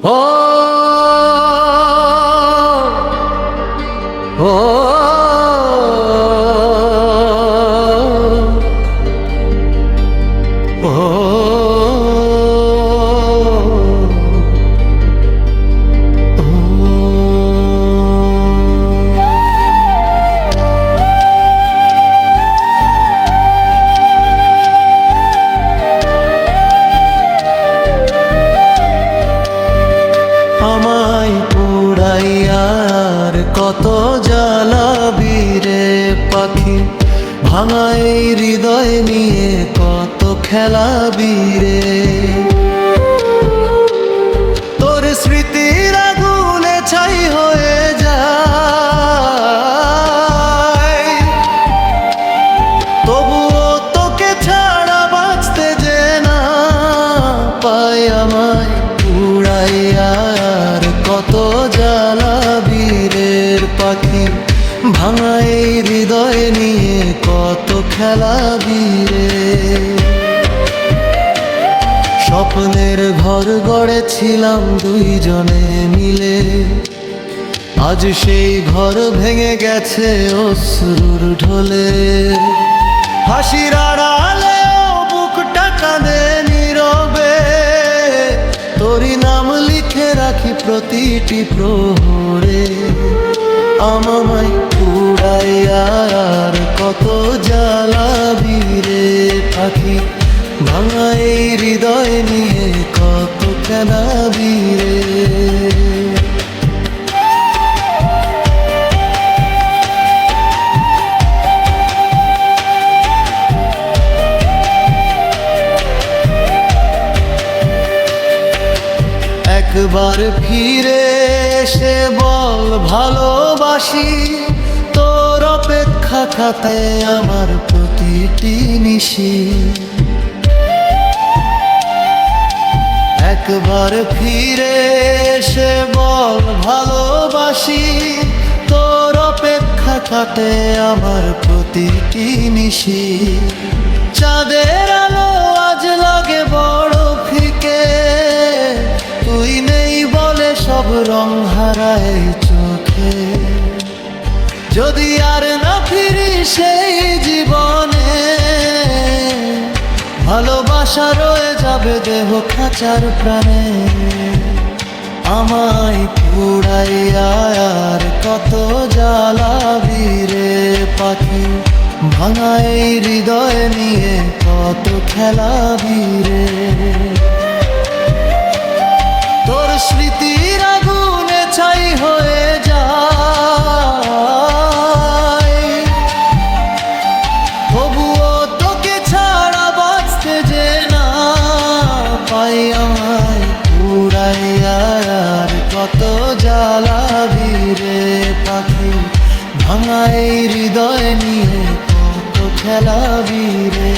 ও ও আমায় পোড়াইয়ার কত জ্বালাবি রে পাখি, ভাঙাই হৃদয় নিয়ে কত খেলাবি রে। তোর স্মৃতির আগুনে ছাই হয়ে যায়, তবুও তোকে ছাড়া বাঁচতে যে না পাই। আমায় পুড়াইয়ার কত জ্বালাবি রে পাখি, ভাঙাই হৃদয় নিয়ে কত খেলাবি রে। স্বপ্নের ঘর গড়েছিলাম দুইজনে মিলে, আজ সেই ঘর ভেঙে গেছে অশ্রুর ঢলে। হাসির আড়ালেও বুকটা কাঁদে নীরবে, তোরই নাম লিখে রাখি প্রতিটি প্রহরে। আমায় পুড়াইয়ার কত জ্বালাবি রে পাখি, ভাঙাই হৃদয় নিয়ে কত কাঁদাবি রে। একবার ফিরে এসে বল ভালোবাসি, তোর অপেক্ষা খাতায় আমার প্রতিটি নিশি। একবার ফিরে এসে বল ভালোবাসি, তোর অপেক্ষা কাটে আমার প্রতিটি নিশি। চাঁদের আলো আজ লাগে বড় ফিকে, তুই নেই বলে সব রং হারায় চোখে। যদি আর না ফিরি সেই জীবনে, ভালোবাসা রয়ে যাবে দেহ খাঁচার প্রাণে। আমায় পুড়াইয়ার কত জ্বালাবি রে পাখি, ভাঙাই হৃদয় নিয়ে কত খেলাবি রে। তোর স্মৃতির আগুনে ছাই হয়ে যায়, তবুও তোকে ছাড়া বাঁচতে যে না পাই। আমায় পুড়াইয়ার কত জ্বালাবি রে পাখি, ভাঙাই হৃদয় নিয়ে কত খেলাবি রে।